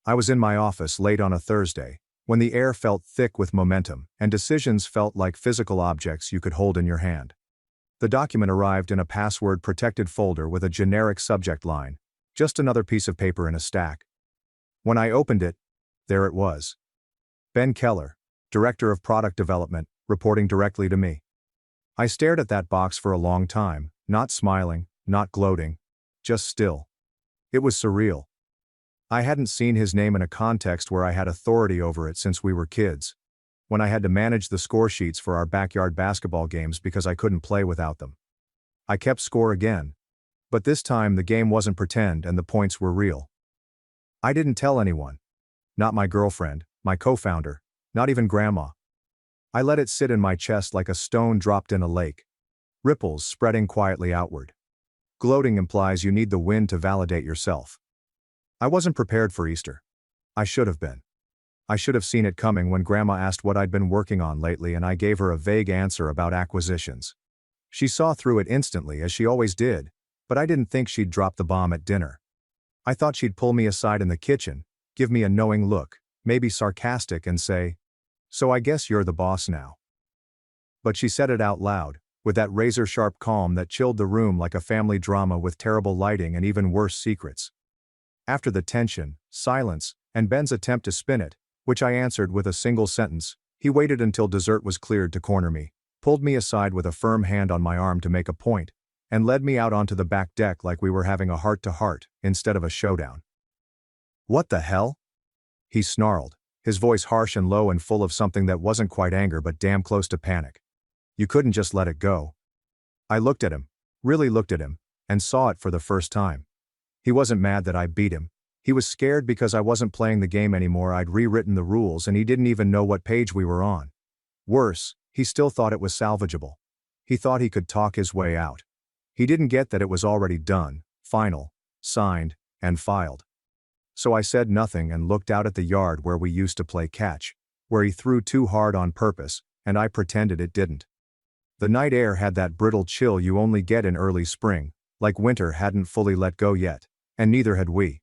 I was in my office late on a Thursday, when the air felt thick with momentum and decisions felt like physical objects you could hold in your hand. The document arrived in a password-protected folder with a generic subject line, just another piece of paper in a stack. When I opened it, there it was. Ben Keller, Director of Product Development, reporting directly to me. I stared at that box for a long time, not smiling, not gloating, just still. It was surreal. I hadn't seen his name in a context where I had authority over it since we were kids, when I had to manage the score sheets for our backyard basketball games because I couldn't play without them. I kept score again, but this time the game wasn't pretend and the points were real. I didn't tell anyone. Not my girlfriend, my co-founder, not even Grandma. I let it sit in my chest like a stone dropped in a lake. Ripples spreading quietly outward. Gloating implies you need the wind to validate yourself. I wasn't prepared for Easter. I should have been. I should have seen it coming when Grandma asked what I'd been working on lately and I gave her a vague answer about acquisitions. She saw through it instantly as she always did, but I didn't think she'd drop the bomb at dinner. I thought she'd pull me aside in the kitchen, give me a knowing look, maybe sarcastic and say, "So I guess you're the boss now." But she said it out loud, with that razor-sharp calm that chilled the room like a family drama with terrible lighting and even worse secrets. After the tension, silence, and Ben's attempt to spin it, which I answered with a single sentence, he waited until dessert was cleared to corner me, pulled me aside with a firm hand on my arm to make a point, and led me out onto the back deck like we were having a heart-to-heart instead of a showdown. "What the hell?" he snarled, his voice harsh and low and full of something that wasn't quite anger but damn close to panic. "You couldn't just let it go." I looked at him, really looked at him, and saw it for the first time. He wasn't mad that I beat him. He was scared because I wasn't playing the game anymore. I'd rewritten the rules and he didn't even know what page we were on. Worse, he still thought it was salvageable. He thought he could talk his way out. He didn't get that it was already done, final, signed, and filed. So I said nothing and looked out at the yard where we used to play catch, where he threw too hard on purpose, and I pretended it didn't. The night air had that brittle chill you only get in early spring, like winter hadn't fully let go yet, and neither had we.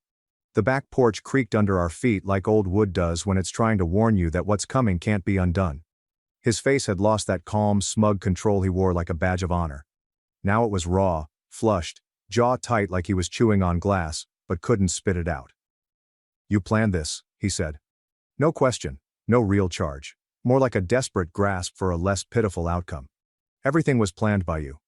The back porch creaked under our feet like old wood does when it's trying to warn you that what's coming can't be undone. His face had lost that calm, smug control he wore like a badge of honor. Now it was raw, flushed, jaw tight like he was chewing on glass, but couldn't spit it out. "You planned this," he said. No question, no real charge. More like a desperate grasp for a less pitiful outcome. "Everything was planned by you."